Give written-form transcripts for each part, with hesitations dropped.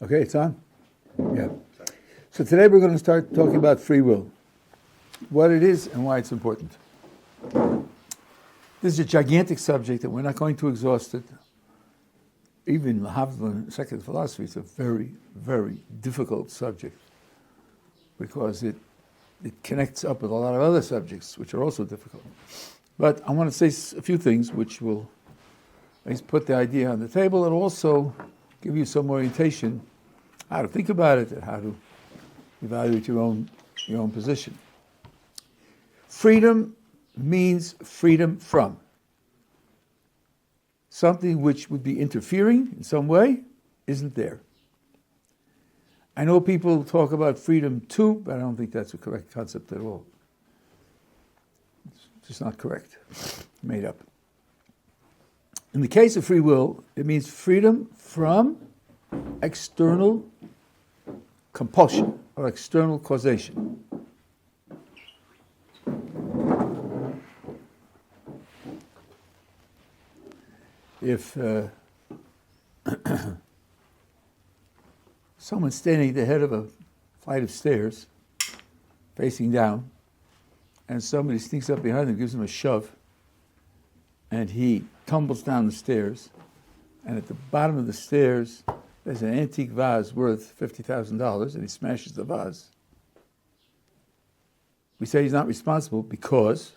Okay, it's on? Yeah. So today we're going to start talking about free will, what it is and why it's important. This is a gigantic subject and we're not going to exhaust it. Even Havlan, secular philosophy, is a very, very difficult subject because it connects up with a lot of other subjects which are also difficult. But I want to say a few things which will at least put the idea on the table and also give you some orientation how to think about it and how to evaluate your own position. Freedom means freedom from something which would be interfering in some way isn't there. I know people talk about freedom too, but I don't think that's a correct concept at all. It's just not correct. Made up. In the case of free will, it means freedom from external compulsion or external causation. If someone's standing at the head of a flight of stairs, facing down, and somebody sneaks up behind him, gives him a shove, and he tumbles down the stairs, and at the bottom of the stairs, there's an antique vase worth $50,000, and he smashes the vase. We say he's not responsible because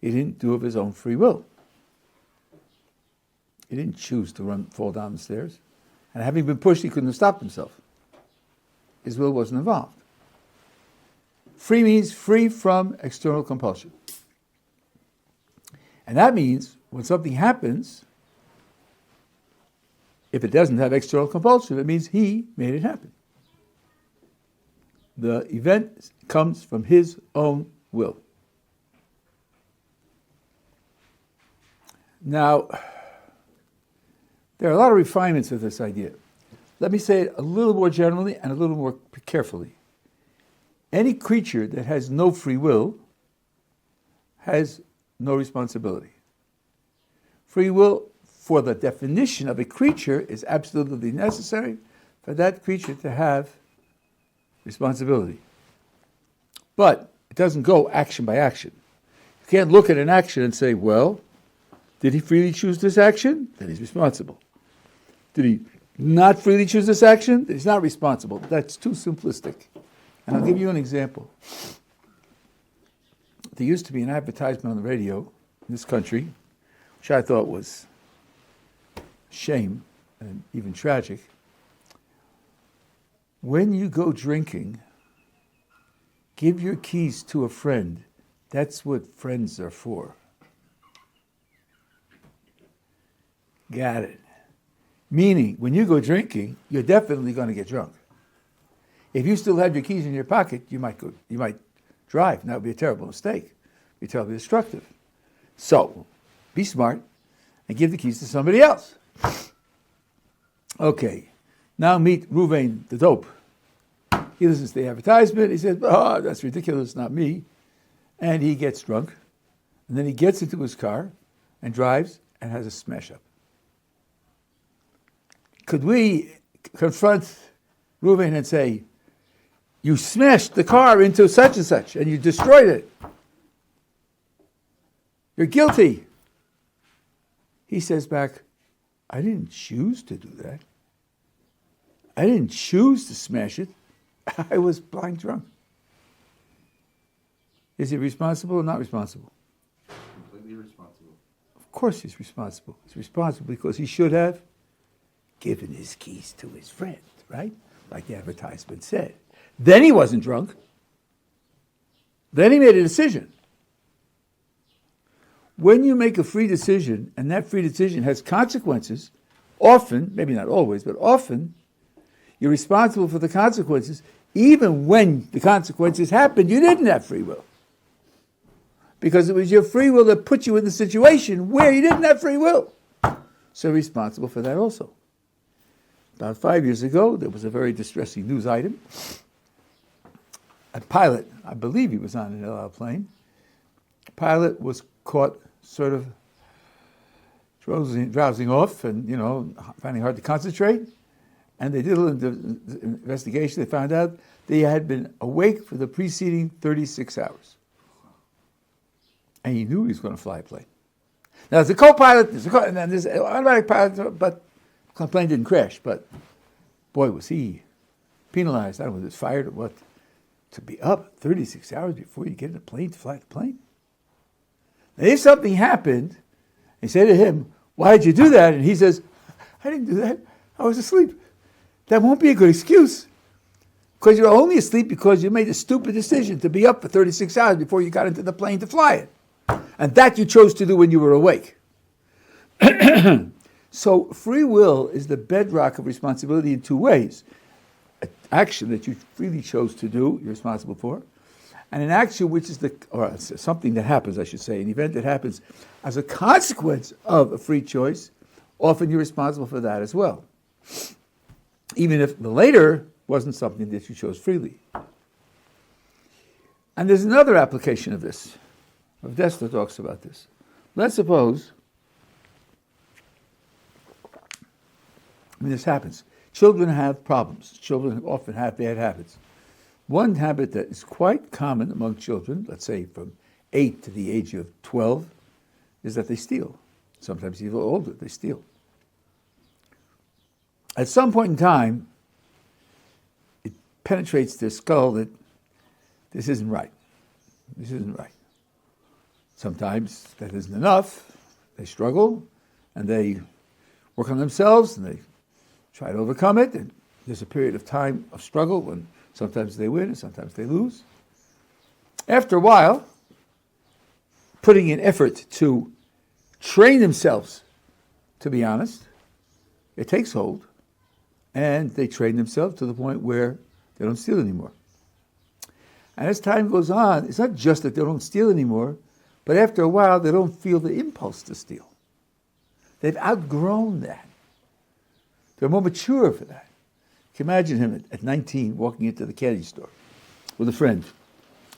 he didn't do it of his own free will. He didn't choose to fall down the stairs. And having been pushed, he couldn't have stopped himself. His will wasn't involved. Free means free from external compulsion. And that means when something happens, if it doesn't have external compulsion, it means he made it happen. The event comes from his own will. Now, there are a lot of refinements of this idea. Let me say it a little more generally and a little more carefully. Any creature that has no free will has no responsibility. Free will, for the definition of a creature, is absolutely necessary for that creature to have responsibility. But it doesn't go action by action. You can't look at an action and say, well, did he freely choose this action? Then he's responsible. Did he not freely choose this action? Then he's not responsible. That's too simplistic. And I'll give you an example. There used to be an advertisement on the radio in this country, which I thought was a shame and even tragic. When you go drinking, give your keys to a friend. That's what friends are for. Got it. Meaning, when you go drinking, you're definitely going to get drunk. If you still have your keys in your pocket, you might drive, and that would be a terrible mistake. Be terribly destructive. So, be smart and give the keys to somebody else. Okay, now meet Ruvain, the dope. He listens to the advertisement. He says, "Oh, that's ridiculous, not me." And he gets drunk, and then he gets into his car and drives and has a smash-up. Could we confront Reuven and say, you smashed the car into such and such, and you destroyed it. You're guilty. He says back, I didn't choose to do that. I didn't choose to smash it. I was blind drunk. Is he responsible or not responsible? Completely responsible. Of course he's responsible. He's responsible because he should have given his keys to his friend, right? Like the advertisement said. Then he wasn't drunk. Then he made a decision. When you make a free decision, and that free decision has consequences, often, maybe not always, but often, you're responsible for the consequences, even when the consequences happened, you didn't have free will. Because it was your free will that put you in the situation where you didn't have free will. So you're responsible for that also. About 5 years ago, there was a very distressing news item. A pilot, I believe he was on an El Al plane, a pilot was caught sort of drowsing off and, finding it hard to concentrate. And they did a little investigation. They found out they had been awake for the preceding 36 hours. And he knew he was going to fly a plane. Now, there's a co-pilot, and then there's an automatic pilot, but the plane didn't crash. But, boy, was he penalized. I don't know if he was fired or what. To be up 36 hours before you get in a plane to fly the plane. Now, if something happened, they say to him, why did you do that? And he says, I didn't do that. I was asleep. That won't be a good excuse. Because you're only asleep because you made a stupid decision to be up for 36 hours before you got into the plane to fly it. And that you chose to do when you were awake. So free will is the bedrock of responsibility in two ways. An action that you freely chose to do, you're responsible for. And an action which is something that happens, I should say, an event that happens as a consequence of a free choice, often you're responsible for that as well. Even if the later wasn't something that you chose freely. And there's another application of this. Rav Dessler talks about this. Let's suppose, this happens. Children have problems. Children often have bad habits. One habit that is quite common among children, let's say from 8 to the age of 12, is that they steal. Sometimes even older, they steal. At some point in time, it penetrates their skull that this isn't right. This isn't right. Sometimes that isn't enough. They struggle, and they work on themselves, and they try to overcome it. And there's a period of time of struggle when sometimes they win and sometimes they lose. After a while, putting in effort to train themselves to be honest, it takes hold, and they train themselves to the point where they don't steal anymore. And as time goes on, it's not just that they don't steal anymore, but after a while, they don't feel the impulse to steal. They've outgrown that. They're more mature for that. You can imagine him at 19 walking into the candy store with a friend,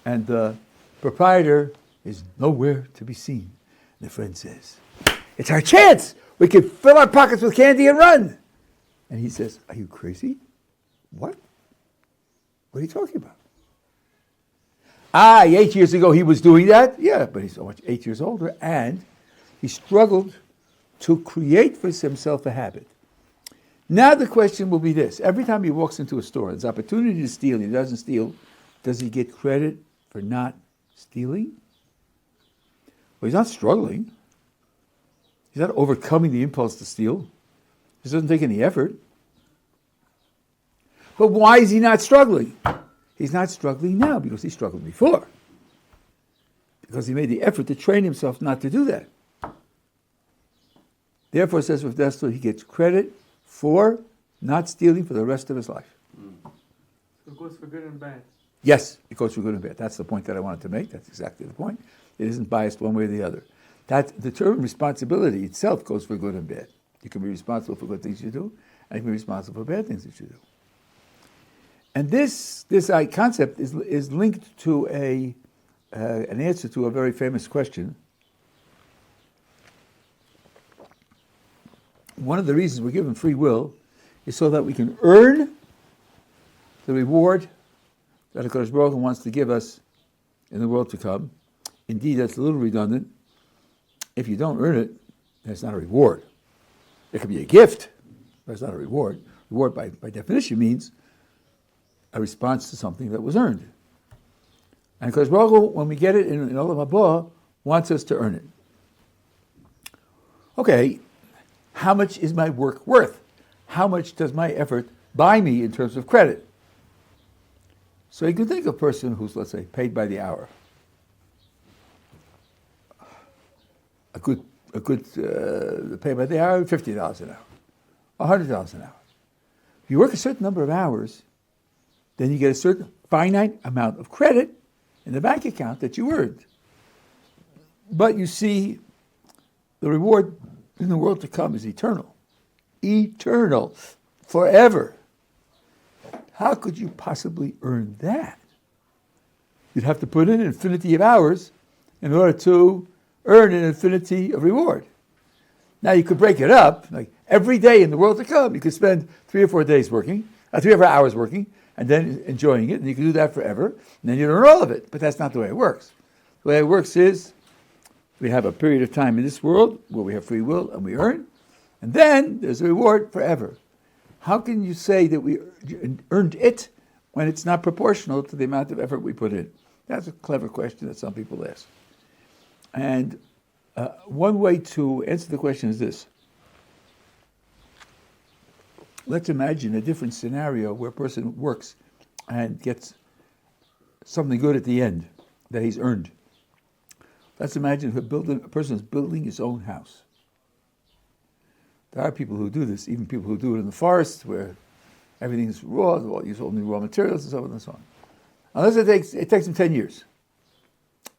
and the proprietor is nowhere to be seen. And the friend says, "It's our chance! We can fill our pockets with candy and run!" And he says, "Are you crazy? What? What are you talking about?" 8 years ago he was doing that. Yeah, but he's so much 8 years older, and he struggled to create for himself a habit. Now the question will be this. Every time he walks into a store, there's opportunity to steal, he doesn't steal, does he get credit for not stealing? Well, he's not struggling. He's not overcoming the impulse to steal. He doesn't take any effort. But why is he not struggling? He's not struggling now because he struggled before. Because he made the effort to train himself not to do that. Therefore, says Rav Dessler, he gets credit for not stealing for the rest of his life. It goes for good and bad. Yes, it goes for good and bad. That's the point that I wanted to make. That's exactly the point. It isn't biased one way or the other. That the term responsibility itself goes for good and bad. You can be responsible for good things you do, and you can be responsible for bad things that you do. And this concept is linked to an answer to a very famous question. One of the reasons we're given free will is so that we can earn the reward that HaKadosh Baruch Hu wants to give us in the world to come. Indeed, that's a little redundant. If you don't earn it, that's not a reward. It could be a gift, but it's not a reward. Reward, by definition, means a response to something that was earned. And HaKadosh Baruch Hu, when we get it in Olam Haba, wants us to earn it. Okay, how much is my work worth? How much does my effort buy me in terms of credit? So you can think of a person who's, let's say, paid by the hour. A good pay by the hour, $50 an hour, $100 an hour. If you work a certain number of hours, then you get a certain finite amount of credit in the bank account that you earned. But you see, the reward in the world to come is eternal. Eternal. Forever. How could you possibly earn that? You'd have to put in an infinity of hours in order to earn an infinity of reward. Now you could break it up, like every day in the world to come, you could spend 3 or 4 days working, 3 or 4 hours working, and then enjoying it, and you can do that forever, and then you earn all of it. But that's not the way it works. The way it works is we have a period of time in this world where we have free will and we earn, and then there's a reward forever. How can you say that we earned it when it's not proportional to the amount of effort we put in? That's a clever question that some people ask. And one way to answer the question is this. Let's imagine a different scenario where a person works and gets something good at the end that he's earned. Let's imagine a person is building his own house. There are people who do this, even people who do it in the forest where everything is raw, they use only raw materials and so on and so on. Unless it takes him 10 years.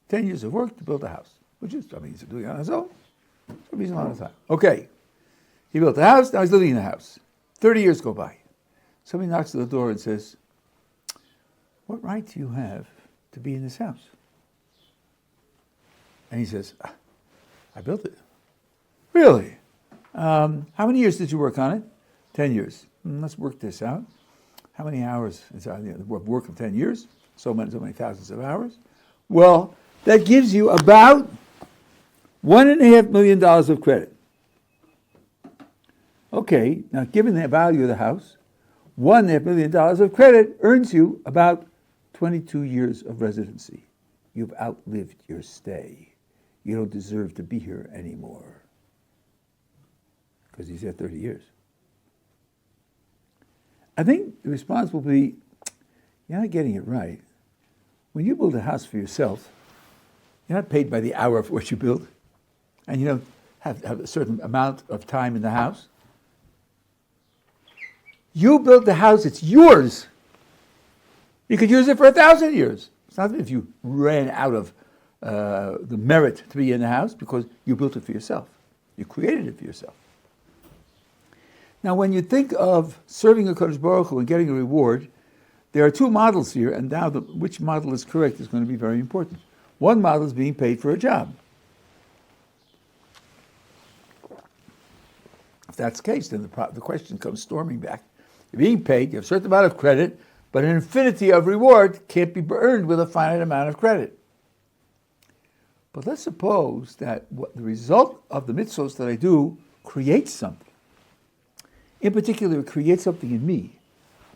10 years of work to build a house, which is, he's doing it on his own. It's a reasonable amount of time. Okay, he built a house, now he's living in the house. 30 years go by. Somebody knocks at the door and says, "What right do you have to be in this house?" And he says, "I built it." "Really? How many years did you work on it?" 10 years. Let's work this out. How many hours is the work of 10 years? So many thousands of hours. Well, that gives you about $1.5 million of credit. Okay, now given the value of the house, $1.5 million of credit earns you about 22 years of residency. You've outlived your stay. You don't deserve to be here anymore. Because he's here 30 years. I think the response will be, you're not getting it right. When you build a house for yourself, you're not paid by the hour for what you build, and you don't have a certain amount of time in the house. You built the house, it's yours. You could use it for 1,000 years. It's not as if you ran out of the merit to be in the house because you built it for yourself. You created it for yourself. Now, when you think of serving a Kodesh Baruch Hu and getting a reward, there are 2 models here, and now which model is correct is going to be very important. One model is being paid for a job. If that's the case, then the question comes storming back. You're being paid, you have a certain amount of credit, but an infinity of reward can't be earned with a finite amount of credit. But let's suppose that the result of the mitzvahs that I do creates something. In particular, it creates something in me.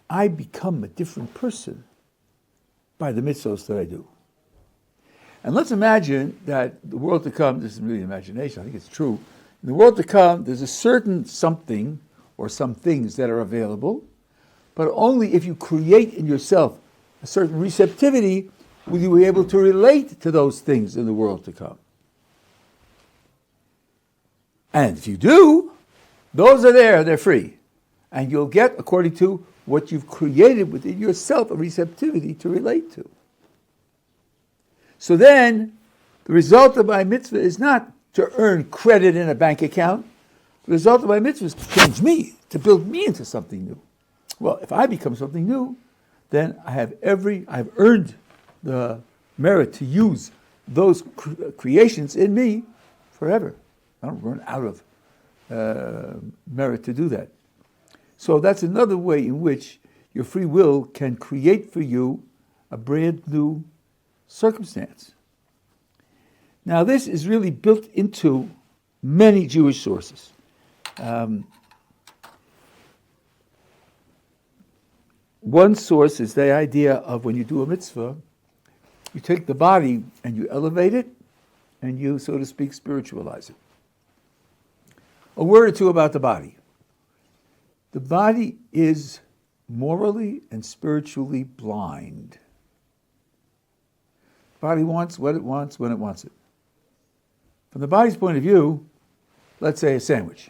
I become a different person by the mitzvahs that I do. And let's imagine that the world to come, this is really imagination, I think it's true. In the world to come, there's a certain something or some things that are available, but only if you create in yourself a certain receptivity will you be able to relate to those things in the world to come. And if you do, those are there, they're free. And you'll get, according to what you've created within yourself, a receptivity to relate to. So then, the result of my mitzvah is not to earn credit in a bank account. The result of my mitzvah is to change me, to build me into something new. Well, if I become something new, then I've earned the merit to use those creations in me forever. I don't run out of merit to do that. So that's another way in which your free will can create for you a brand new circumstance. Now, this is really built into many Jewish sources. One source is the idea of when you do a mitzvah, you take the body and you elevate it, and you, so to speak, spiritualize it. A word or two about the body. The body is morally and spiritually blind. The body wants what it wants when it wants it. From the body's point of view, let's say a sandwich.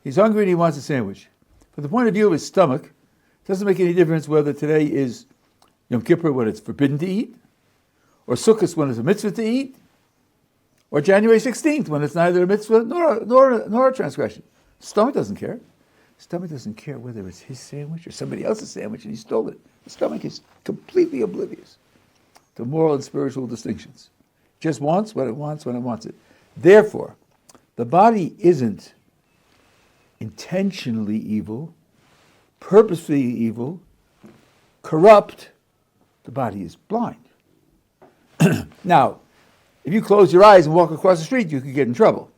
He's hungry and he wants a sandwich. From the point of view of his stomach, it doesn't make any difference whether today is Yom Kippur when it's forbidden to eat, or Sukkot when it's a mitzvah to eat, or January 16th when it's neither a mitzvah nor a transgression. The stomach doesn't care. The stomach doesn't care whether it's his sandwich or somebody else's sandwich and he stole it. The stomach is completely oblivious to moral and spiritual distinctions. just wants what it wants when it wants it. Therefore, the body isn't intentionally evil, purposefully evil, corrupt. The body is blind. Now, if you close your eyes and walk across the street, you could get in trouble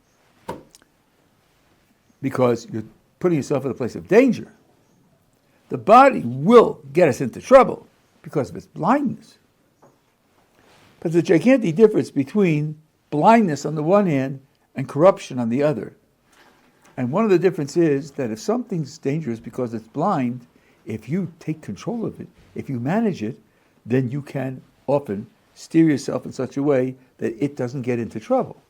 because you're putting yourself in a place of danger. The body will get us into trouble because of its blindness. But there's a gigantic difference between blindness on the one hand and corruption on the other. And one of the differences is that if something's dangerous because it's blind, if you take control of it, if you manage it, then you can often steer yourself in such a way that it doesn't get into trouble.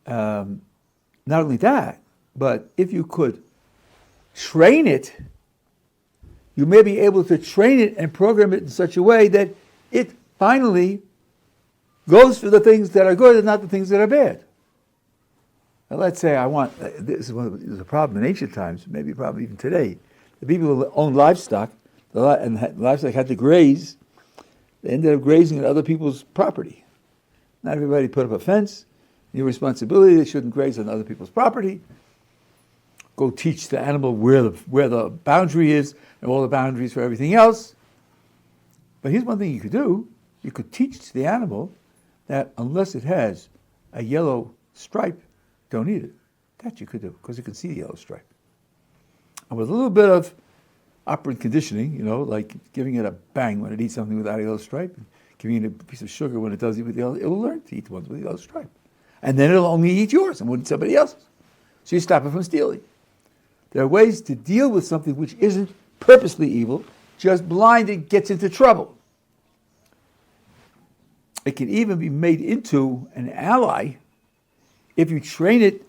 Not only that, but if you could train it, you may be able to train it and program it in such a way that it finally goes for the things that are good and not the things that are bad. Now let's say this is a problem in ancient times, maybe a problem even today. The people who own livestock, and livestock had to graze, they ended up grazing on other people's property. Not everybody put up a fence. Your responsibility, they shouldn't graze on other people's property. Go teach the animal where the boundary is and all the boundaries for everything else. But here's one thing you could do. You could teach the animal that unless it has a yellow stripe, don't eat it. That you could do, because it can see the yellow stripe. And with a little bit of operant conditioning, like giving it a bang when it eats something without a yellow stripe, and giving it a piece of sugar when it does eat with the yellow, it will learn to eat the ones with the yellow stripe. And then it'll only eat yours and wouldn't somebody else's. So you stop it from stealing. There are ways to deal with something which isn't purposely evil, just blind it gets into trouble. It can even be made into an ally if you train it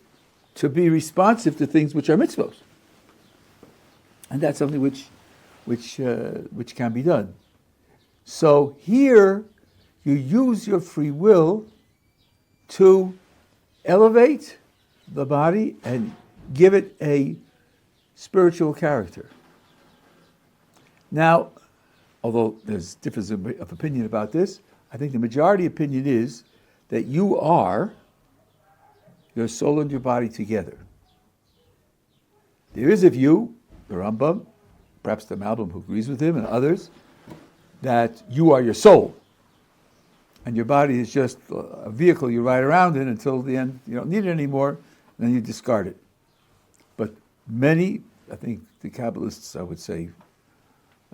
to be responsive to things which are mitzvos. And that's something which can be done. So here you use your free will to elevate the body and give it a spiritual character. Now, although there's difference of opinion about this, I think the majority opinion is that you are your soul and your body together. There is a view, the Rambam, perhaps the Malbim who agrees with him and others, that you are your soul. And your body is just a vehicle you ride around in until the end you don't need it anymore, and then you discard it. But many, I think the Kabbalists, I would say,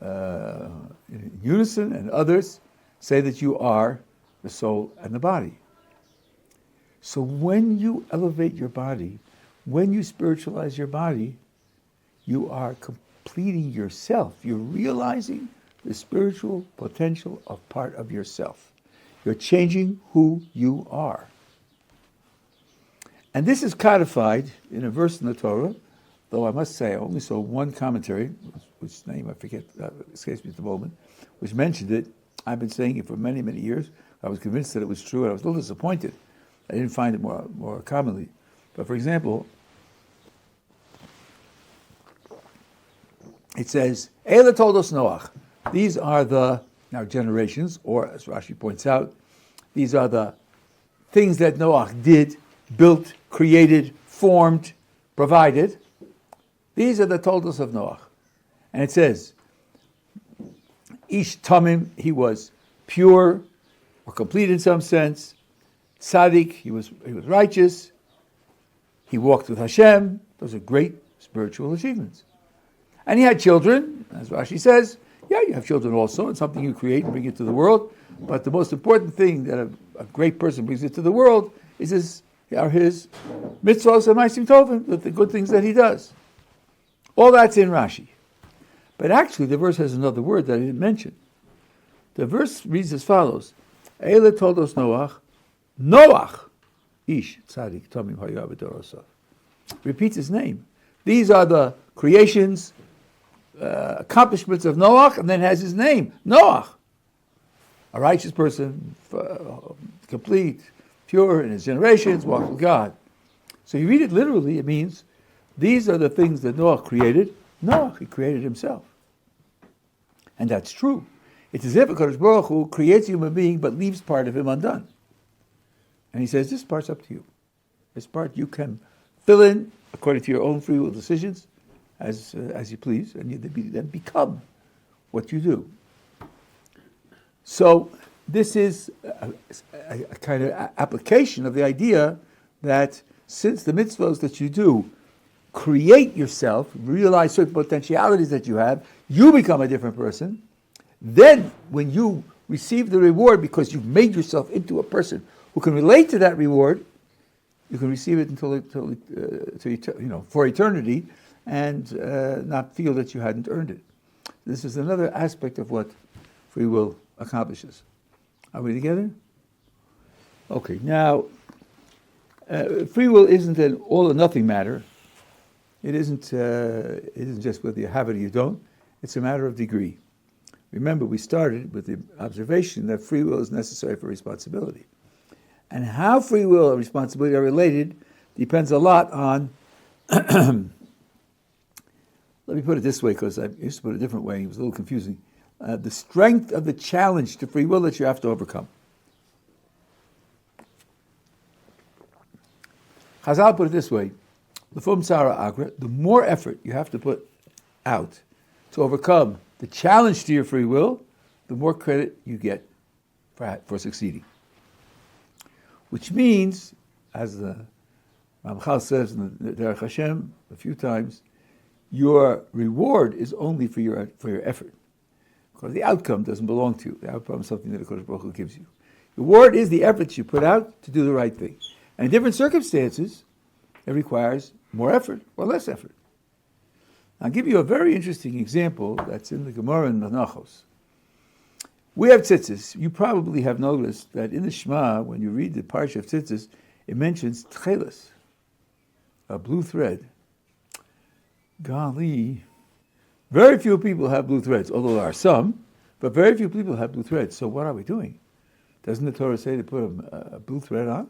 in unison, and others say that you are the soul and the body. So when you elevate your body, when you spiritualize your body, you are completing yourself. You're realizing the spiritual potential of part of yourself. You're changing who you are. And this is codified in a verse in the Torah, though I must say I only saw one commentary, which name I forget, escapes me at the moment, which mentioned it. I've been saying it for many, many years. I was convinced that it was true, and I was a little disappointed. I didn't find it more commonly. But for example, it says, Eila toldos Noach. These are the generations, or as Rashi points out, these are the things that Noach did, built, created, formed, provided. These are the toldos of Noach. And it says, Ish Tamim, he was pure or complete in some sense. Tzaddik, he was righteous. He walked with Hashem. Those are great spiritual achievements. And he had children, as Rashi says. Yeah, you have children also. It's something you create and bring into the world. But the most important thing that a great person brings into the world is his mitzvahs and ma'asim tovim, the good things that he does. All that's in Rashi. But actually, the verse has another word that I didn't mention. The verse reads as follows: Eile toldos Noach, ish tzaddik tamim hayav b'dorosav. Repeats his name. These are the creations, accomplishments of Noach, and then has his name, Noach. A righteous person, complete, pure in his generations, walked with God. So you read it literally, it means these are the things that Noach created. Noach, he created himself. And that's true. It's as if HaKadosh Baruch Hu creates a human being but leaves part of him undone. And he says, this part's up to you. This part you can fill in according to your own free will decisions as you please, and you then become what you do. So this is a kind of application of the idea that since the mitzvahs that you do create yourself, realize certain potentialities that you have, you become a different person. Then when you receive the reward because you've made yourself into a person who can relate to that reward, you can receive it for eternity and not feel that you hadn't earned it. This is another aspect of what free will accomplishes. Are we together? Okay, now, free will isn't an all or nothing matter. It isn't just whether you have it or you don't. It's a matter of degree. Remember, we started with the observation that free will is necessary for responsibility. And how free will and responsibility are related depends a lot on, let me put it this way, because I used to put it a different way, it was a little confusing. The strength of the challenge to free will that you have to overcome. Chazal put it this way, the more effort you have to put out to overcome the challenge to your free will, the more credit you get for succeeding. Which means, as the Ramchal says in the Derech Hashem a few times, your reward is only for your effort. Because the outcome doesn't belong to you. The outcome is something that the Kodesh Baruch Hu gives you. The reward is the efforts you put out to do the right thing. And in different circumstances, it requires more effort or less effort. I'll give you a very interesting example that's in the Gemara in Menachos. We have tzitzis. You probably have noticed that in the Shema, when you read the Parsha of tzitzis, it mentions tchelis, a blue thread. Golly, very few people have blue threads, although there are some, but very few people have blue threads. So what are we doing? Doesn't the Torah say to put a blue thread on?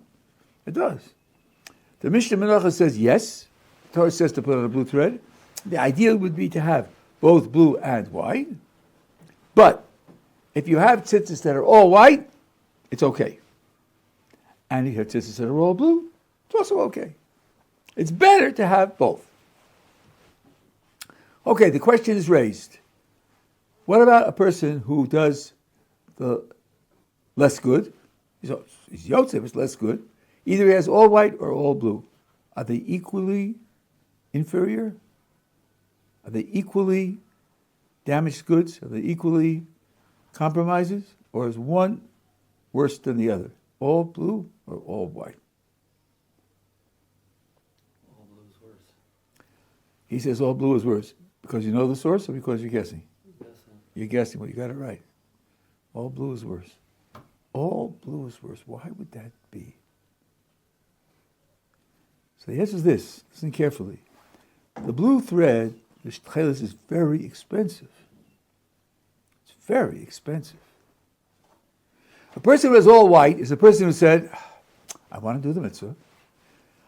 It does. The Mishnah Menachos says yes. The Torah says to put on a blue thread. The ideal would be to have both blue and white. But if you have tzitzis that are all white, it's okay. And if you have tzitzis that are all blue, it's also okay. It's better to have both. Okay, the question is raised. What about a person who does the less good? He's Yosef, it's less good. Either he has all white or all blue. Are they equally inferior? Are they equally damaged goods? Are they equally compromises? Or is one worse than the other? All blue or all white? All blue is worse. He says all blue is worse. Because you know the source or because you're guessing? Guessing. You're guessing. Well, you got it right. All blue is worse. All blue is worse. Why would that be? So the answer is this. Listen carefully. The blue thread, the tchelis, is very expensive. It's very expensive. A person who is all white is a person who said, I want to do the mitzvah.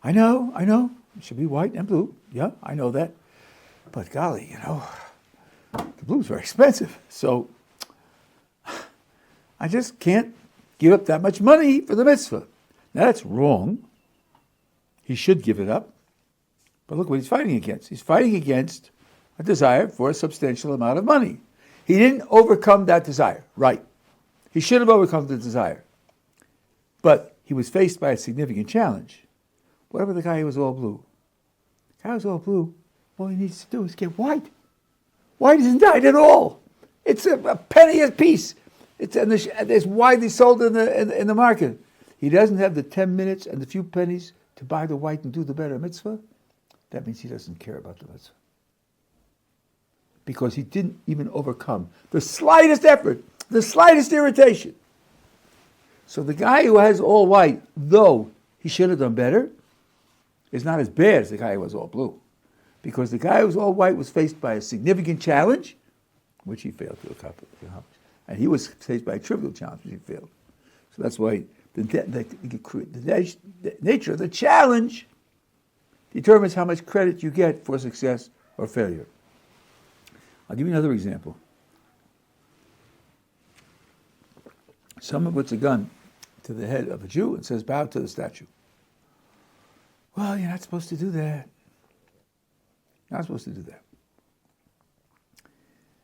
I know. It should be white and blue. Yeah, I know that. But golly, the blue's very expensive. So I just can't give up that much money for the mitzvah. Now that's wrong. He should give it up. But look what he's fighting against. He's fighting against a desire for a substantial amount of money. He didn't overcome that desire. Right. He should have overcome the desire. But he was faced by a significant challenge. What about the guy who was all blue? The guy who was all blue, all he needs to do is get white. White isn't dyed at all. It's a penny a piece. It's widely sold in the market. He doesn't have the 10 minutes and the few pennies to buy the white and do the better mitzvah. That means he doesn't care about the mitzvah. Because he didn't even overcome the slightest effort, the slightest irritation. So the guy who has all white, though he should have done better, is not as bad as the guy who was all blue. Because the guy who was all white was faced by a significant challenge, which he failed to accomplish. And he was faced by a trivial challenge, which he failed. So that's why the nature of the challenge determines how much credit you get for success or failure. I'll give you another example. Someone puts a gun to the head of a Jew and says, bow to the statue. Well, you're not supposed to do that. Not supposed to do that.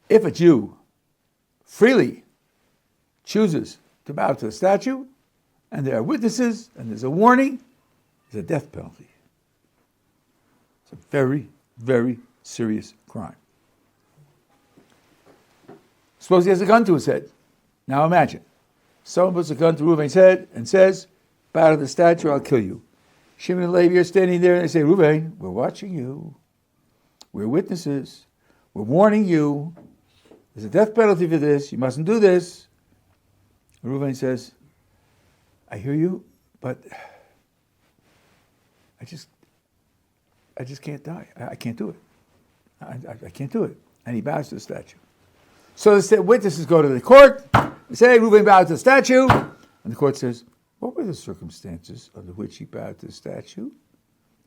If a Jew freely chooses to bow to the statue, and there are witnesses, and there's a warning, there's a death penalty. It's a very, very serious crime. Suppose he has a gun to his head. Now imagine, someone puts a gun to Reuven's head and says, bow to the statue, I'll kill you. Shimon and Levi are standing there and they say, Reuven, we're watching you. We're witnesses. We're warning you. There's a death penalty for this. You mustn't do this. Reuven says, I hear you, but I just can't die. I can't do it. I can't do it. And he bows to the statue. So the witnesses go to the court. They say, Reuven bowed to the statue. And the court says, what were the circumstances under which he bowed to the statue?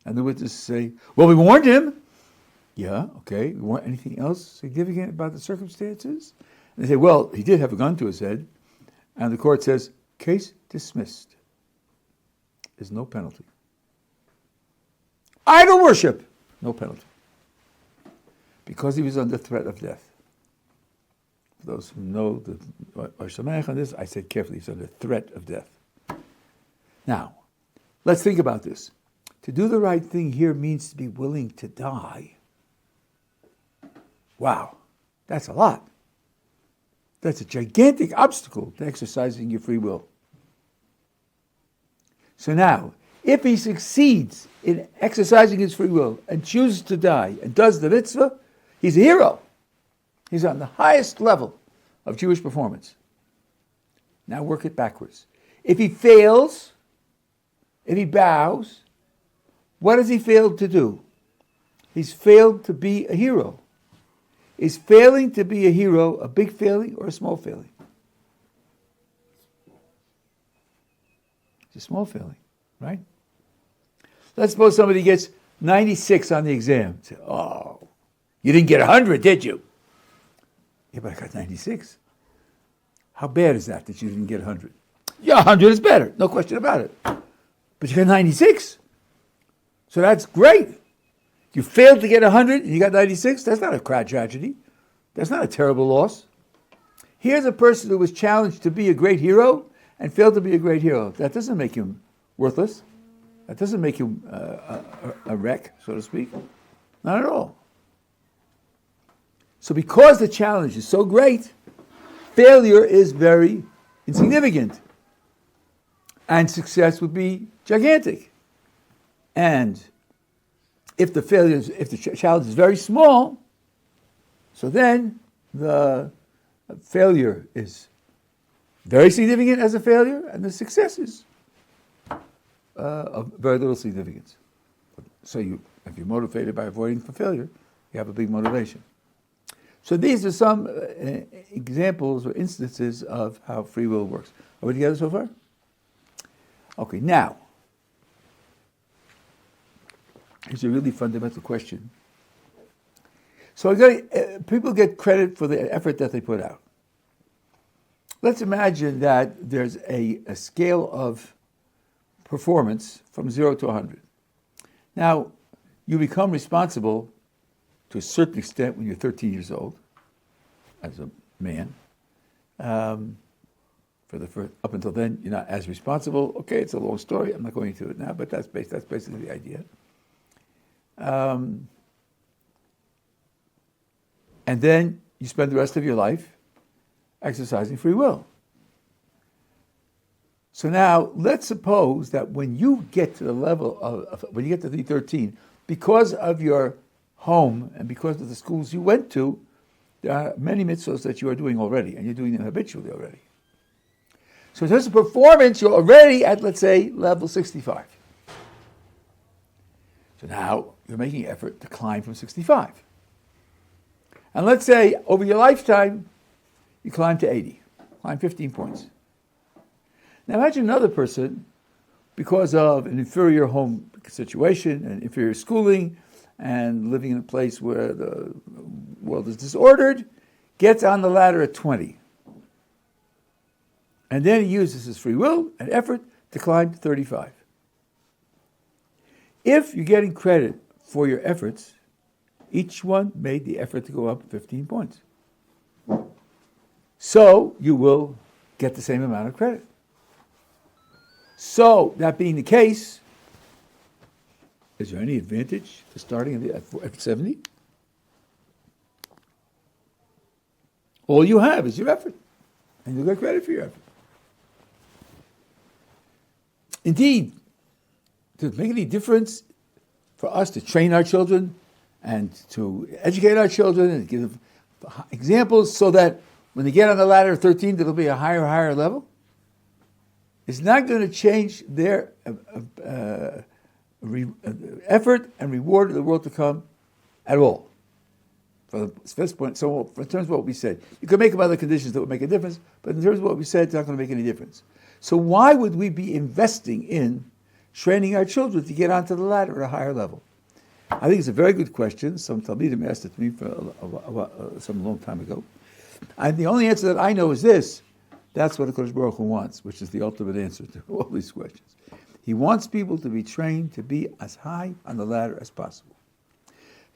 And the witnesses say, well, we warned him. Yeah, okay. We want anything else significant about the circumstances? And they say, well, he did have a gun to his head. And the court says, case dismissed. There's no penalty. Idol worship, no penalty. Because he was under threat of death. For those who know the Ohr Somayach on this, I said carefully, he's under threat of death. Now, let's think about this. To do the right thing here means to be willing to die. Wow, that's a lot. That's a gigantic obstacle to exercising your free will. So now, if he succeeds in exercising his free will and chooses to die and does the mitzvah, he's a hero. He's on the highest level of Jewish performance. Now work it backwards. If he fails, if he bows, what has he failed to do? He's failed to be a hero. Is failing to be a hero a big failing or a small failing? It's a small failing, right? Let's suppose somebody gets 96 on the exam. Say, oh, you didn't get 100, did you? Yeah, but I got 96. How bad is that you didn't get 100? Yeah, 100 is better, no question about it. But you got 96. So that's great. You failed to get 100 and you got 96, that's not a tragedy. That's not a terrible loss. Here's a person who was challenged to be a great hero and failed to be a great hero. That doesn't make him worthless. That doesn't make him a wreck, so to speak. Not at all. So because the challenge is so great, failure is very insignificant. And success would be gigantic. And if the challenge is very small, so then the failure is very significant as a failure, and the success is of very little significance. So if you're motivated by avoiding failure, you have a big motivation. So these are some examples or instances of how free will works. Are we together so far? Okay, now, here's a really fundamental question. So people get credit for the effort that they put out. Let's imagine that there's a scale of performance from 0 to 100. Now, you become responsible to a certain extent when you're 13 years old, as a man. Up until then, you're not as responsible. Okay, it's a long story. I'm not going into it now, but that's basically the idea. And then you spend the rest of your life exercising free will. So now, let's suppose that when you get to the level of when you get to the 13, because of your home and because of the schools you went to, there are many mitzvahs that you are doing already, and you're doing them habitually already. So in terms of performance, you're already at, let's say, level 65. So now you're making an effort to climb from 65. And let's say over your lifetime, you climb to 80, climb 15 points. Now imagine another person, because of an inferior home situation and inferior schooling and living in a place where the world is disordered, gets on the ladder at 20. And then he uses his free will and effort to climb to 35. If you're getting credit for your efforts, each one made the effort to go up 15 points. So you will get the same amount of credit. So, that being the case, is there any advantage to starting at 70? All you have is your effort, and you'll get credit for your effort. Indeed, does it make any difference for us to train our children and to educate our children and give them examples so that when they get on the ladder of 13, there'll be a higher level? It's not going to change their effort and reward of the world to come at all. For the first point, so in terms of what we said, you can make up other conditions that would make a difference, but in terms of what we said, it's not going to make any difference. So why would we be investing in training our children to get onto the ladder at a higher level? I think it's a very good question. Some Talmidim asked it to me some long time ago. And the only answer that I know is this. That's what HaKadosh Baruch Hu wants, which is the ultimate answer to all these questions. He wants people to be trained to be as high on the ladder as possible.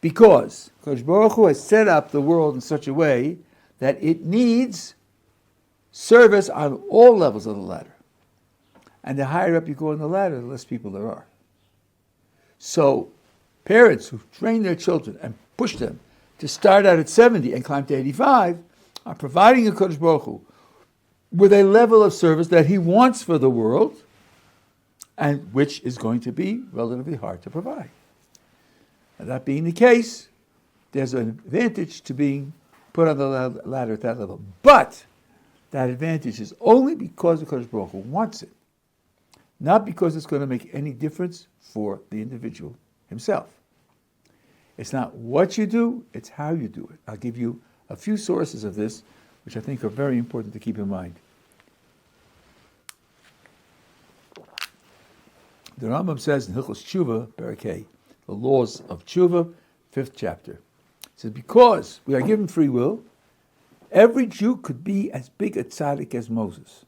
Because HaKadosh Baruch Hu has set up the world in such a way that it needs service on all levels of the ladder. And the higher up you go on the ladder, the less people there are. So parents who train their children and push them to start out at 70 and climb to 85 are providing HaKadosh Baruch Hu with a level of service that he wants for the world, and which is going to be relatively hard to provide. And that being the case, there's an advantage to being put on the ladder at that level. But that advantage is only because the HaKadosh Baruch Hu wants it, not because it's going to make any difference for the individual himself. It's not what you do, it's how you do it. I'll give you a few sources of this, which I think are very important to keep in mind. The Rambam says in Hilchos Tshuva, Perek, the laws of Tshuva, 5th chapter. It says, because we are given free will, every Jew could be as big a tzaddik as Moses.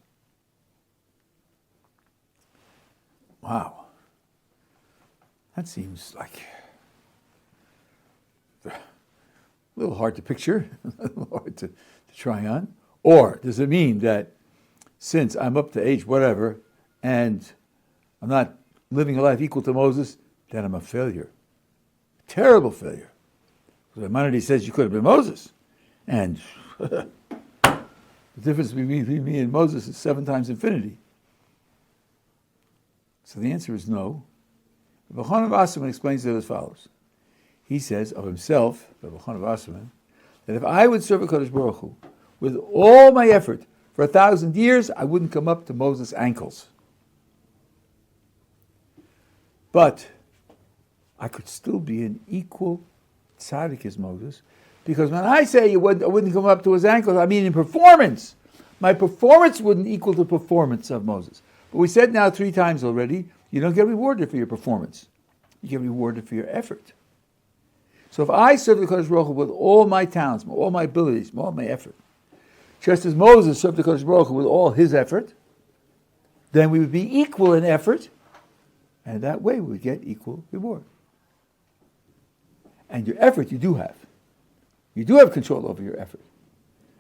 Wow. That seems like a little hard to picture, a little hard to try on. Or does it mean that since I'm up to age whatever and I'm not living a life equal to Moses, then I'm a failure? Terrible failure. Because Maimonides says you could have been Moses. And the difference between me and Moses is 7 times infinity. So the answer is no. Rabbi Yochanan Wasserman explains it as follows. He says of himself, Rabbi Yochanan Wasserman, that if I would serve HaKadosh Baruch Hu with all my effort for 1,000 years, I wouldn't come up to Moses' ankles. But I could still be an equal tzaddik as Moses, because when I say I wouldn't come up to his ankles, I mean in performance. My performance wouldn't equal the performance of Moses. But we said now 3 times already, you don't get rewarded for your performance. You get rewarded for your effort. So if I serve the Kodesh Baruch Hu with all my talents, all my abilities, all my effort, just as Moses served the Kodesh Baruch Hu with all his effort, then we would be equal in effort, and that way we would get equal reward. And your effort you do have. You do have control over your effort.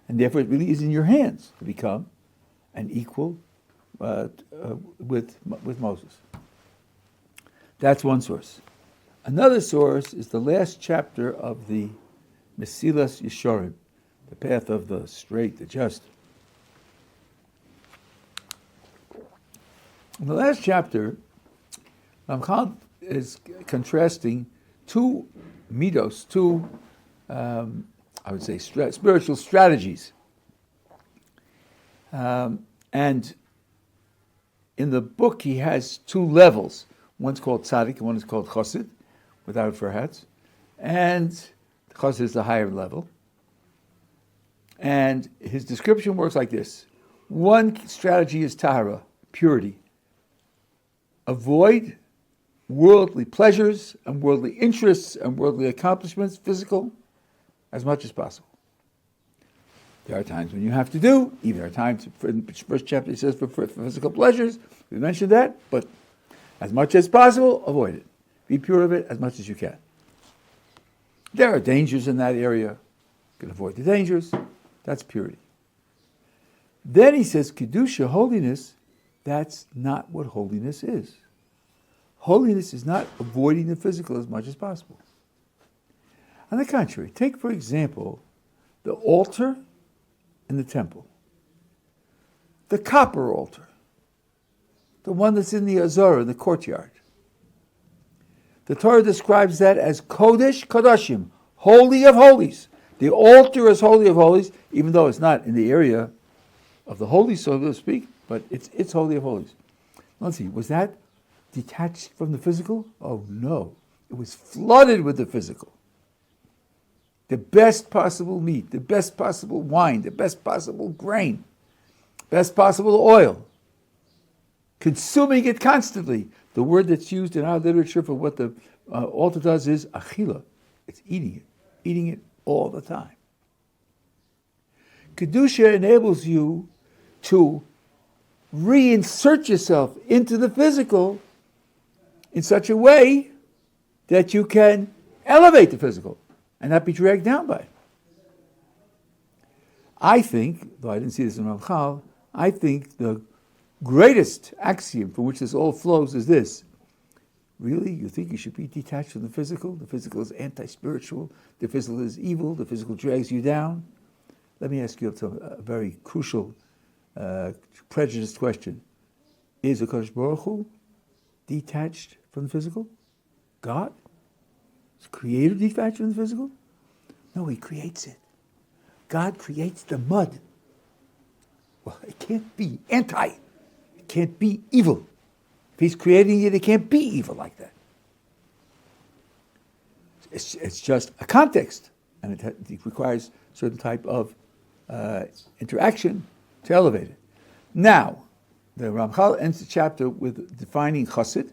And the effort really is in your hands to become an equal with Moses. That's one source. Another source is the last chapter of the Mesilas Yesharim, the path of the straight, the just. In the last chapter, Ramchal is contrasting 2 midos, 2, I would say, spiritual strategies. And in the book, he has 2 levels. One's called tzaddik, and one is called chosid, without fur hats. And chosid is the higher level. And his description works like this. One strategy is tahara, purity. Avoid worldly pleasures and worldly interests and worldly accomplishments, physical, as much as possible. There are times when you have to do. Even there are times, in the first chapter he says for physical pleasures. We mentioned that, but as much as possible, avoid it. Be pure of it as much as you can. There are dangers in that area. You can avoid the dangers. That's purity. Then he says, Kedusha, holiness, that's not what holiness is. Holiness is not avoiding the physical as much as possible. On the contrary, take, for example, the altar in the temple. The copper altar. The one that's in the Azara, in the courtyard. The Torah describes that as Kodesh Kodashim, Holy of Holies. The altar is Holy of Holies, even though it's not in the area of the Holy, so to speak, but it's Holy of Holies. Let's see, was that detached from the physical? Oh no, it was flooded with the physical. The best possible meat, the best possible wine, the best possible grain, best possible oil. Consuming it constantly. The word that's used in our literature for what the altar does is achila. It's eating it all the time. Kedusha enables you to reinsert yourself into the physical in such a way that you can elevate the physical and not be dragged down by it. I think, though I didn't see this in Ramchal, I think the greatest axiom from which this all flows is this. Really? You think you should be detached from the physical? The physical is anti-spiritual. The physical is evil. The physical drags you down. Let me ask you a very crucial, prejudiced question. Is HaKadosh Baruch Hu detached from the physical? God? Is Creator detached from the physical? No, He creates it. God creates the mud. Well, it can't be it can't be evil. If He's creating it, it can't be evil like that. It's just a context, and it requires a certain type of interaction to elevate it. Now, the Ramchal ends the chapter with defining chassid.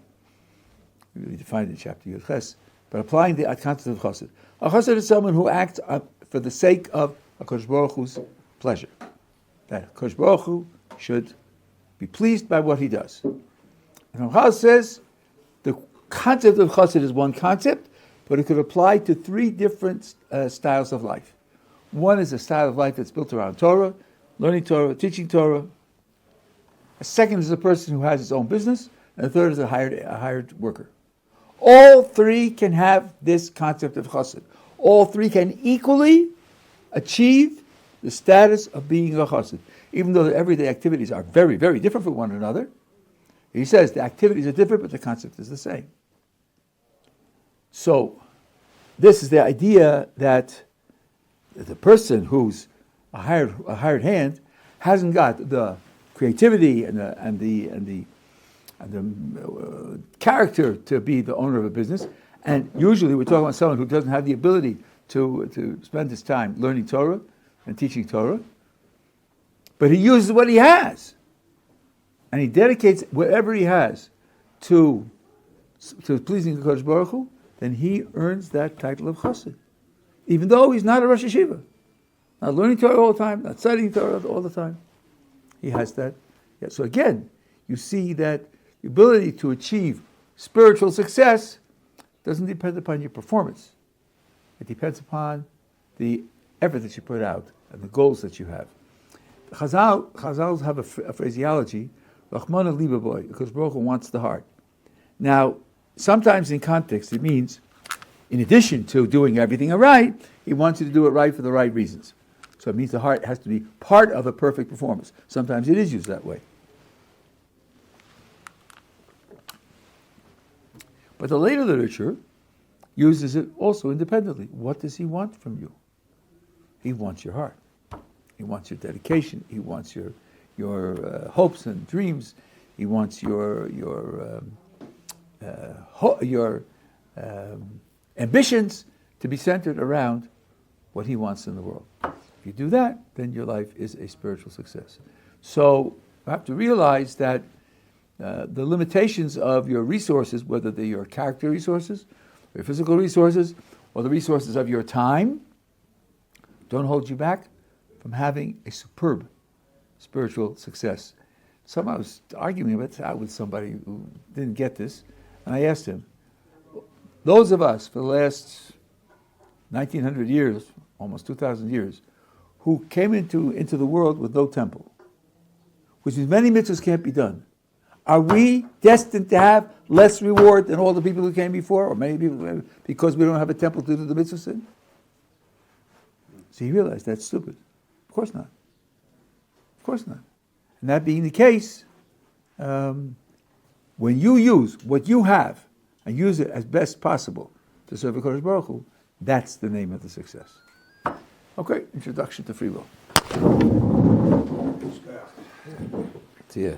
We really defined it in chapter Yud Ches, but applying the concept of chassid. A chassid is someone who acts for the sake of HaKadosh Baruch Hu's pleasure. That HaKadosh Baruch Hu should be pleased by what he does. And Ramchal says the concept of chassid is one concept, but it could apply to three different styles of life. One is a style of life that's built around Torah, learning Torah, teaching Torah. A second is a person who has his own business, and a third is a hired worker. All three can have this concept of chassid. All three can equally achieve the status of being a chassid, even though the everyday activities are very, very different from one another. He says the activities are different, but the concept is the same. So, this is the idea that the person who's a hired hand hasn't got the creativity and the character to be the owner of a business. And usually we're talking about someone who doesn't have the ability to spend his time learning Torah and teaching Torah. But he uses what he has. And he dedicates whatever he has to pleasing the Kodesh Baruch Hu, then he earns that title of chassid. Even though he's not a Rosh Yeshiva. Not learning Torah all the time, not studying Torah all the time. He has that. Yeah, so again, you see that the ability to achieve spiritual success doesn't depend upon your performance. It depends upon the effort that you put out and the goals that you have. Chazal have a phraseology, Rachmana liba boy, because Baruch Hu wants the heart. Now, sometimes in context it means, in addition to doing everything right, he wants you to do it right for the right reasons. So it means the heart has to be part of a perfect performance. Sometimes it is used that way. But the later literature uses it also independently. What does he want from you? He wants your heart. He wants your dedication. He wants your hopes and dreams. He wants your ambitions to be centered around what he wants in the world. If you do that, then your life is a spiritual success. So you have to realize that the limitations of your resources, whether they're your character resources, or your physical resources, or the resources of your time, don't hold you back from having a superb spiritual success. I was arguing about that with somebody who didn't get this, and I asked him, those of us for the last 1900 years, almost 2000 years, who came into the world with no temple, which means many mitzvahs can't be done, are we destined to have less reward than all the people who came before, or many people, because we don't have a temple to do the mitzvahs in? So he realized that's stupid. Of course not. Of course not. And that being the case, when you use what you have and use it as best possible to serve the Kodesh Baruch Hu, that's the name of the success. Okay, introduction to free will. See ya.